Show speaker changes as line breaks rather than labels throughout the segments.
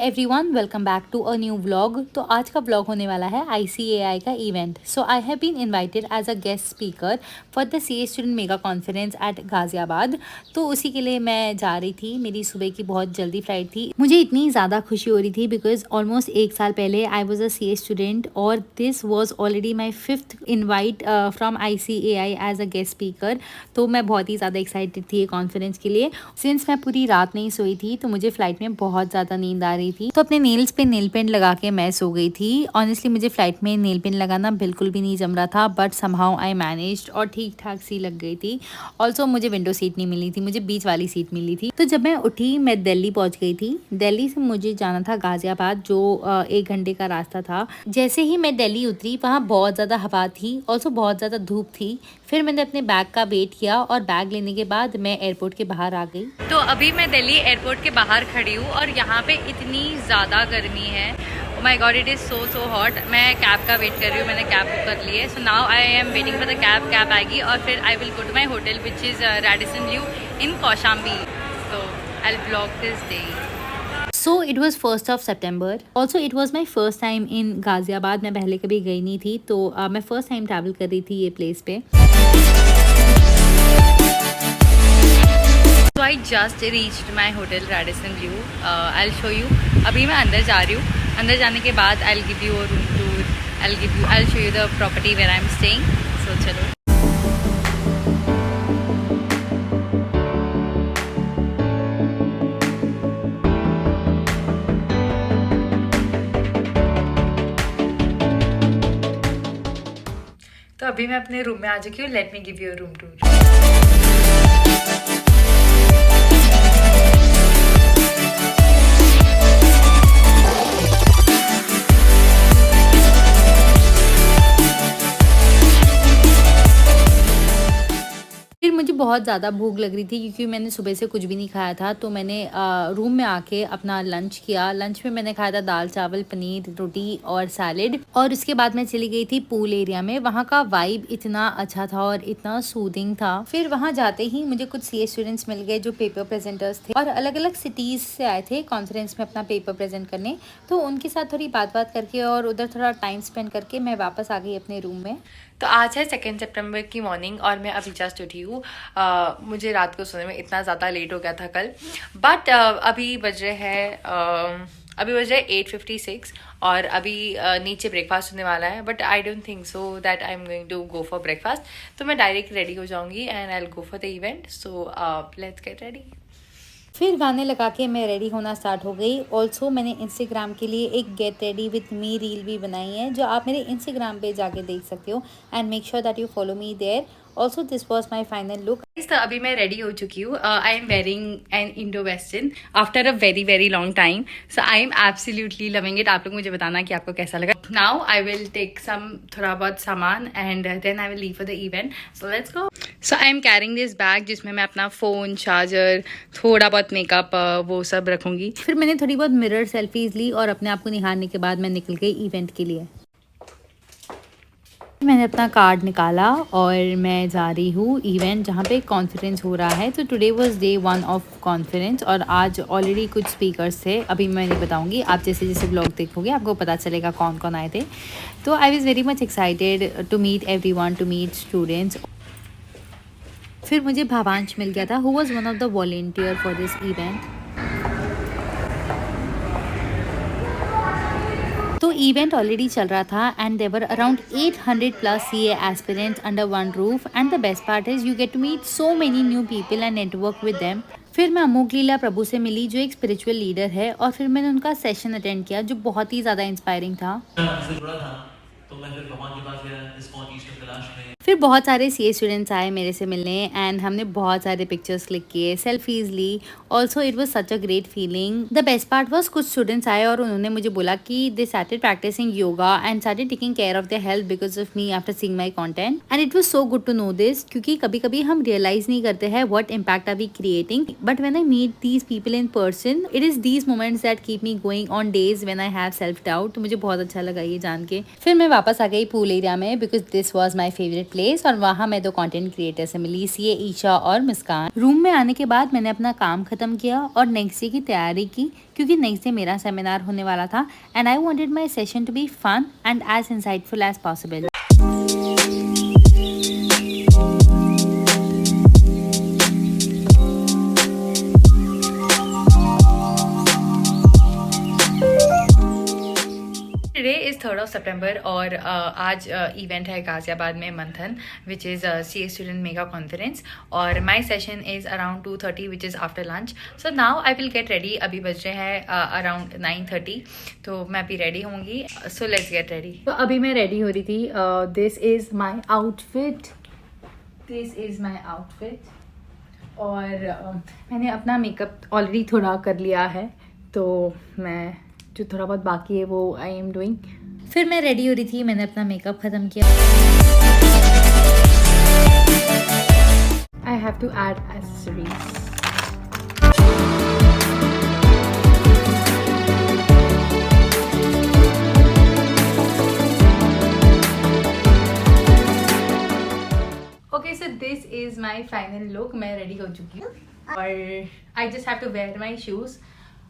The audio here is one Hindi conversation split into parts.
Everyone, welcome back to a new vlog. तो आज का व्लॉग होने वाला है ICAI का event. So I have been invited as a guest speaker for the CA student mega conference at Ghaziabad. तो उसी के लिए मैं जा रही थी। मेरी सुबह की बहुत जल्दी फ्लाइट थी। मुझे इतनी ज़्यादा खुशी हो रही थी बिकॉज ऑलमोस्ट 1 साल पहले I was a CA student और this was already my 5th invite from ICAI as a guest speaker. तो मैं बहुत ही ज़्यादा एक्साइटेड थी ये कॉन्फ्रेंस के लिए। सिंस मैं पूरी रात नहीं सोई थी तो मुझे फ्लाइट में बहुत ज़्यादा नींद आ रही थी, तो अपने नेल्स पे नेल पेंट लगा के मैं सो गई थी। ऑनेस्टली मुझे फ्लाइट में नेल पेंट लगाना बिल्कुल भी नहीं जम रहा था, बट समहाउ आई मैनेज्ड और ठीक ठाक सी लग गई थी। ऑल्सो मुझे विंडो सीट नहीं मिली थी, मुझे बीच वाली सीट मिली थी। तो जब मैं उठी मैं दिल्ली पहुंच गई थी। दिल्ली से मुझे जाना था गाजियाबाद, जो 1 घंटे का रास्ता था। जैसे ही मैं दिल्ली उतरी वहाँ बहुत ज़्यादा हवा थी, ऑल्सो बहुत ज़्यादा धूप थी। फिर मैंने अपने बैग का वेट किया और बैग लेने के बाद मैं एयरपोर्ट के बाहर आ गई। तो अभी मैं दिल्ली एयरपोर्ट के बाहर खड़ी हूँ और यहाँ पे इतनी ज़्यादा गर्मी है। Oh my god, it is so hot. मैं कैब का वेट कर रही हूँ, मैंने कैब बुक कर ली है। So now I am waiting for the cab आएगी और फिर I will go to my hotel which is Radisson Blu in Kaushambi. तो I will blog this day. So it was 1st of September. Also it was my first time in Ghaziabad. मैं पहले कभी गई नहीं थी, तो मैं फर्स्ट टाइम ट्रैवल कर रही थी ये प्लेस पे। So I just reached my hotel Radisson Blu. I'll show you. अभी मैं अंदर जा रही हूँ। अंदर जाने के बाद I'll give you a room tour. I'll show you the property where I'm staying. So चलो। तो अभी मैं अपने रूम में आ चुकी हूँ। Let me give you a room tour. फिर मुझे बहुत ज़्यादा भूख लग रही थी क्योंकि मैंने सुबह से कुछ भी नहीं खाया था। तो मैंने रूम में आके अपना लंच किया। लंच में मैंने खाया था दाल चावल पनीर रोटी और सैलेड। और उसके बाद मैं चली गई थी पूल एरिया में। वहाँ का वाइब इतना अच्छा था और इतना सूदिंग था। फिर वहाँ जाते ही मुझे कुछ CA स्टूडेंट्स मिल गए जो पेपर प्रेजेंटर्स थे और अलग अलग सिटीज़ से आए थे कॉन्फ्रेंस में अपना पेपर प्रेजेंट करने। तो उनके साथ थोड़ी बात करके और उधर थोड़ा टाइम स्पेंड करके मैं वापस आ गई अपने रूम में। तो आज है 2 सितंबर की मॉर्निंग और मैं अभी जस्ट उठी हूँ। मुझे रात को सोने में इतना ज़्यादा लेट हो गया था कल, बट अभी बज रहे हैं 8:56 और अभी नीचे ब्रेकफास्ट होने वाला है। But I don't think so that I am going to go for breakfast. तो मैं डायरेक्ट रेडी हो जाऊँगी and I will go for the event. So let's get ready. फिर गाने लगा के मैं रेडी होना स्टार्ट हो गई। ऑल्सो मैंने इंस्टाग्राम के लिए एक get ready with me reel भी बनाई है, जो आप मेरे इंस्टाग्राम पे जाके देख सकते हो and make sure that you follow me there. Also this was my final look. तो अभी मैं रेडी हो चुकी हूँ। I am wearing an Indo western after a very long time. So I am absolutely loving it. आप लोग मुझे बताना कि आपको कैसा लगा। Now I will take some थोड़ा बहुत सामान and then I will leave for the event. So let's go. So I am carrying this bag जिसमें मैं अपना फ़ोन चार्जर थोड़ा बहुत मेकअप वो सब रखूँगी। फिर मैंने थोड़ी बहुत मिरर सेल्फीज ली और अपने आप को निहारने के बाद मैं निकल गई इवेंट के लिए। मैंने अपना कार्ड निकाला और मैं जा रही हूँ इवेंट जहाँ पे कॉन्फ्रेंस हो रहा है। तो today was day 1 of conference और आज ऑलरेडी कुछ स्पीकर्स थे। अभी मैं नहीं बताऊँगी, आप जैसे जैसे ब्लॉग देखोगे आपको पता चलेगा कौन कौन आए थे। तो I was very much excited to meet everyone, to meet students. फिर मुझे भावांश मिल गया था, who was one of the volunteer for this event. तो इवेंट ऑलरेडी चल रहा था and there were around 800+ CA aspirants under one roof and the best part is you get to meet so many new people and network with them. फिर मैं अमोघ लीला प्रभु से मिली जो एक स्पिरिचुअल लीडर है और फिर मैंने उनका सेशन अटेंड किया जो बहुत ही ज़्यादा इंस्पायरिंग था। तो मैं फिर भगवान के पास गया इस्कॉन ईस्ट की तलाश में। फिर बहुत सारे CA स्टूडेंट्स आए मेरे से मिलने एंड हमने बहुत सारे पिक्चर्स क्लिक किए, सेल्फीज ली। Also it was such a great feeling. The best part was कुछ स्टूडेंट्स आए और उन्होंने मुझे बोला कि they started practising yoga and started taking care of their health because of me after seeing my content and it was so good to know this, क्योंकि कभी कभी हम रियलाइज नहीं करते हैं what impact are we creating, but when I meet these people in person it is these moments that keep me going on days when I have self doubt. तो मुझे बहुत अच्छा लगा ये जान के। फिर मैं वापस आ गई पूल एरिया में because this was my favourite place और वहाँ मैं 2 कंटेंट क्रिएटर से मिली, सीए ईशा और मुस्कान। रूम में आने के बाद मैंने अपना काम खत्म किया और नेक्स्ट डे की तैयारी की क्योंकि नेक्स्ट डे मेरा सेमिनार होने वाला था and I wanted my session to be fun and as insightful as possible.
Today is 3rd of September और आज इवेंट है गाज़ियाबाद में Manthan which is CA student mega conference और my session is around 2:30 which is after lunch. So now I will get ready. अभी बज रहे हैं अराउंड 9:30 तो मैं अभी रेडी होंगी। सो लेट्स गेट रेडी।
तो अभी मैं रेडी हो रही थी। This is my outfit, this is my outfit और मैंने अपना मेकअप ऑलरेडी थोड़ा कर लिया है तो मैं जो थोड़ा बहुत बाकी है वो आई एम डूइंग। फिर मैं रेडी हो रही थी, मैंने अपना मेकअप ख़त्म किया। I have to add accessories. Okay so this is my final look. मैं रेडी हो चुकी हूँ और I just have to wear my shoes.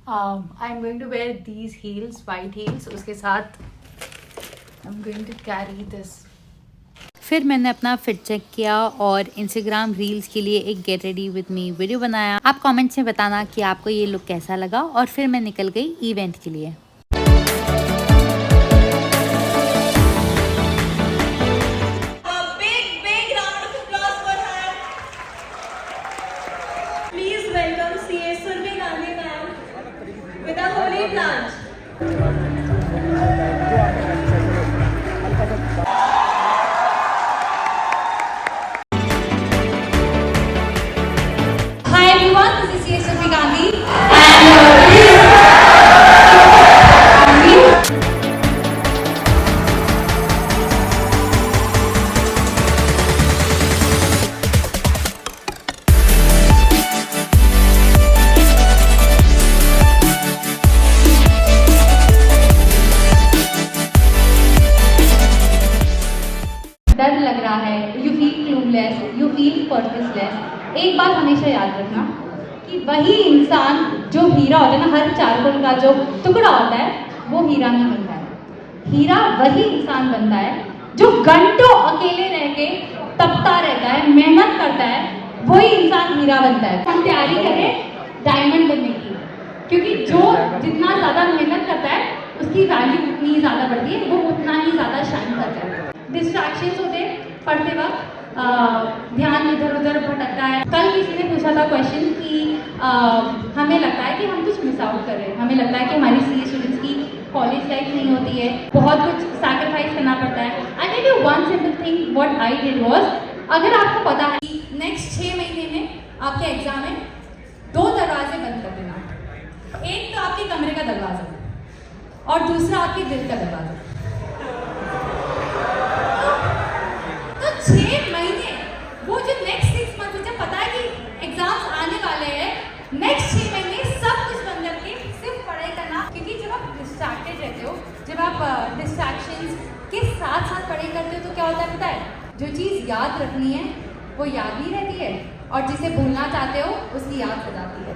I am going to wear these heels, white heels, उसके साथ I am going to carry this. फिर मैंने अपना फिट चेक किया और इंस्टाग्राम रील्स के लिए एक get ready with me video बनाया। आप कमेंट्स में बताना कि आपको ये लुक कैसा लगा और फिर मैं निकल गई इवेंट के लिए।
With a holy plant. Hi everyone, this is CA Survi Gandhi डर लग रहा है, you feel clueless, you feel purposeless. एक बात हमेशा याद रखना कि वही इंसान जो हीरा होता है ना, हर चारकोल का जो टुकड़ा होता है वो हीरा नहीं बनता है। हीरा वही इंसान बनता है जो घंटों अकेले रह के तपता रहता है, मेहनत करता है, वही इंसान हीरा बनता है। हम तैयारी करें डायमंड बनने की, क्योंकि जो जितना ज़्यादा मेहनत करता है उसकी वैल्यू उतनी ही ज़्यादा बढ़ती है, वो उतना ही ज़्यादा शाइन करता है। डिस्ट्रैक्शंस होते पढ़ते वक्त, ध्यान इधर उधर भटकता है। कल किसी ने पूछा था क्वेश्चन कि हमें लगता है कि हम कुछ मिस आउट कर रहे हैं, हमें लगता है कि हमारी CA स्टूडेंट्स की कॉलेज लाइफ नहीं होती है, बहुत कुछ सैक्रिफाइस करना पड़ता है। I tell you one simple thing what I did was, अगर आपको पता है कि नेक्स्ट 6 महीने में आपके एग्जाम है, 2 दरवाजे बंद कर देना। एक तो आपके कमरे का दरवाज़ा और दूसरा आपके दिल का दरवाज़ा। 6 महीने, वो जो नेक्स्ट 6 मंथ, मुझे पता है कि एग्जाम्स आने वाले हैं, नेक्स्ट 6 महीने सब कुछ बंद करके सिर्फ पढ़ाई करना। क्योंकि जब आप डिस्ट्रैक्टेड रहते हो, जब आप डिस्ट्रैक्शंस के साथ साथ पढ़ाई करते हो तो क्या होता है पता है, जो चीज़ याद रखनी है वो याद ही रहती है और जिसे भूलना चाहते हो उसकी याद हो जाती है।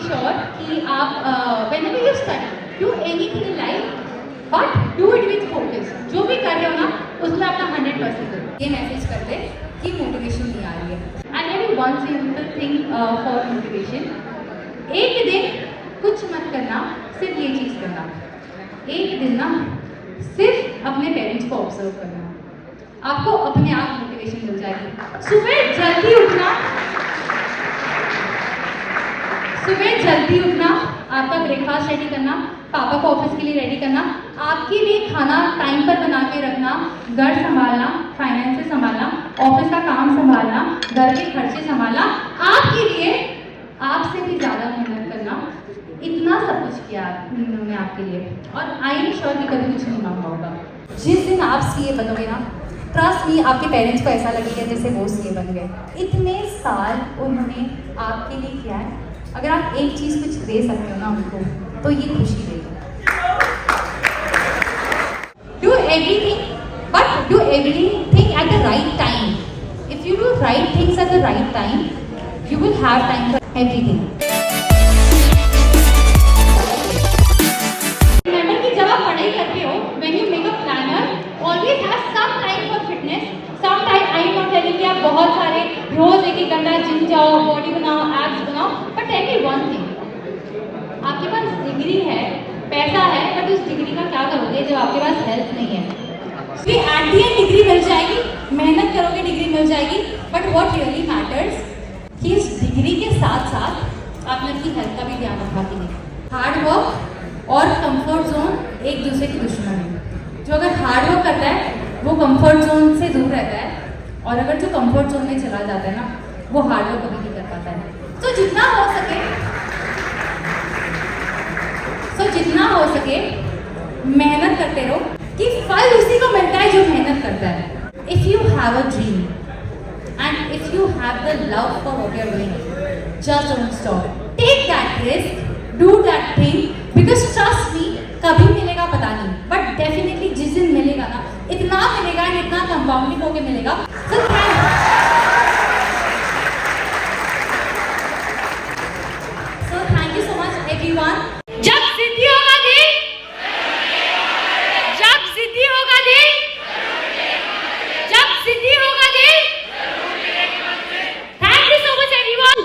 श्योर कि आप whenever you study do anything in life but do it with focus. जो भी कर रहे हो ना उसमें अपना 100% दो। ये मैसेज कर दे कि मोटिवेशन नहीं आ रही है। I have one simple thing for motivation, एक दिन कुछ मत करना, सिर्फ ये चीज़ करना। एक दिन ना सिर्फ अपने पेरेंट्स को ऑब्जर्व करना, आपको अपने आप मोटिवेशन मिल जाएगी। सुबह जल्दी उठना, सुबह जल्दी उठना, आपका ब्रेकफास्ट रेडी करना, पापा को ऑफिस के लिए रेडी करना, आपके लिए खाना टाइम पर बना के रखना, घर संभालना, फाइनेंसेस संभालना, ऑफिस का काम संभालना, घर के खर्चे संभालना, आपके लिए आपसे भी ज़्यादा मेहनत करना, इतना सब कुछ किया उन्होंने आपके लिए और आई एम श्योर कि कभी कुछ नहीं मांगा होगा। जिस दिन आप CA बनोगे ना, ट्रस्ट मी, आपके पेरेंट्स को ऐसा लगेगा जैसे वो CA बन गए। इतने साल उन्होंने आपके लिए किया है, अगर आप एक चीज़ कुछ दे सकते हो ना उनको तो ये खुशी देगा। everything, but do everything at the right time. If you do right things at the right time, you will have time for everything. Remember कि जब आप पढ़ाई करते हो, when you make a planner, always have some time for fitness. Some time I am not telling कि आप बहुत सारे रोज एक घंटा जिम जाओ, बॉडी बनाओ, एब्स बनाओ, but tell me one thing. आपके पास डिग्री है, पैसा है, बट उस डिग्री का क्या करोगे जब आपके पास हेल्थ नहीं है? कि एट दी एंड डिग्री मिल जाएगी, मेहनत करोगे डिग्री मिल जाएगी, बट व्हाट रियली मैटर्स कि इस डिग्री के साथ साथ आपने अपनी हेल्थ का भी ध्यान रखा कि नहीं. हार्ड वर्क और कंफर्ट जोन एक दूसरे की दुश्मन है. जो अगर हार्ड वर्क करता है वो कंफर्ट जोन से दूर रहता है, और अगर जो कंफर्ट जोन में चला जाता है ना, वो हार्ड वर्क कभी नहीं कर पाता है. तो जितना हो सके मेहनत करते रहो, कि फल उसी को मिलता है जो मेहनत करता है. If you have a dream and if you have the love for what you are doing, just don't stop, take that risk, do that thing, because trust me, कभी मिलेगा पता नहीं, बट डेफिनेटली जिस दिन मिलेगा ना, इतना मिलेगा, इतना कंपाउंडिंग होके मिलेगा. So thank you so much everyone. जब सिद्धि होगा दिन, जब सिद्धि होगा दिन, जब सिद्धि होगा दिन. Thank you so much everyone.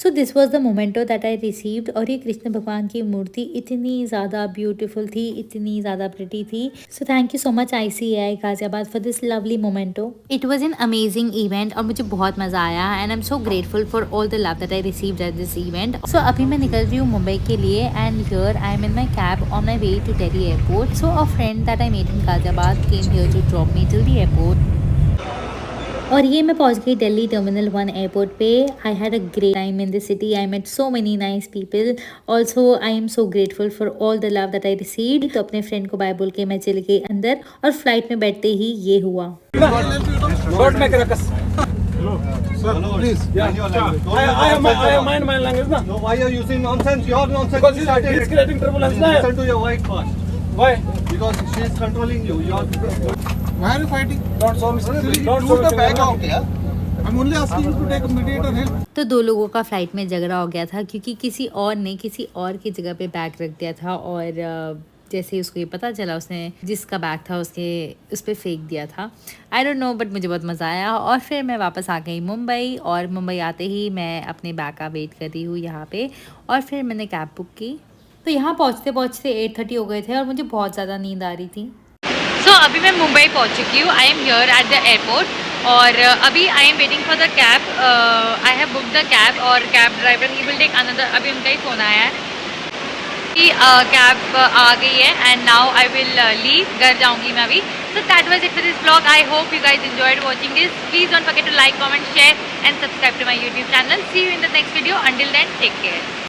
So this was the memento that I received. और ये कृष्ण भगवान की मूर्ति इतनी ज़्यादा ब्यूटीफुल थी, इतनी ज़्यादा प्रिटी थी. So thank you so much ICAI Ghaziabad for this lovely memento. It was an amazing event और मुझे बहुत मज़ा आया and I am so grateful for all the love that I received at this event. So अभी मैं निकल रही हूँ मुंबई के लिए and here I am in my cab on my way to Delhi airport. So a friend that I met in Ghaziabad came here to drop me till the airport. और ये मैं पहुंच गई दिल्ली टर्मिनल 1 एयरपोर्ट पे. I had a great time in this city. I met so many nice people. Also I am so grateful for all the love that I received. तो अपने फ्रेंड को बाय बोल के मैं चली गई अंदर और फ्लाइट में बैठते ही ये हुआ.
Sir, please. Yeah. I have mind my language, na?
No, why are you using nonsense? Your nonsense.
Because he's creating turbulence, na?
Listen to your wife first.
Why?
Because she is controlling you.
Why are you fighting? Don't show me. Don't show me. Back out, yeah? I'm only asking you to take mediator help.
तो दो लोगों का फ्लाइट में झगड़ा हो गया था क्योंकि किसी और ने किसी और की जगह पे बैग रख दिया था और जैसे ही उसको ये पता चला उसने जिसका बैग था उसके उस पर फेंक दिया था. आई डोंट नो बट मुझे बहुत मज़ा आया. और फिर मैं वापस आ गई मुंबई और मुंबई आते ही मैं अपने बैग का वेट कर रही हूँ यहाँ पे. और फिर मैंने कैब बुक की. तो यहाँ पहुँचते पहुँचते 8:30 हो गए थे और मुझे बहुत ज़्यादा नींद आ रही थी.
सो अभी मैं मुंबई पहुँच चुकी हूँ. I am here at the airport और अभी I am waiting for the cab. I have book the cab और cab driver he will take another. अभी उनका ही फ़ोन आया है कि कैब आ गई है and now I will leave. घर जाऊंगी मैं अभी. So that was it for this blog. I hope you guys enjoyed watching this. Please don't forget to like, comment, share and subscribe to my YouTube channel. See you in the next video. Until then take care.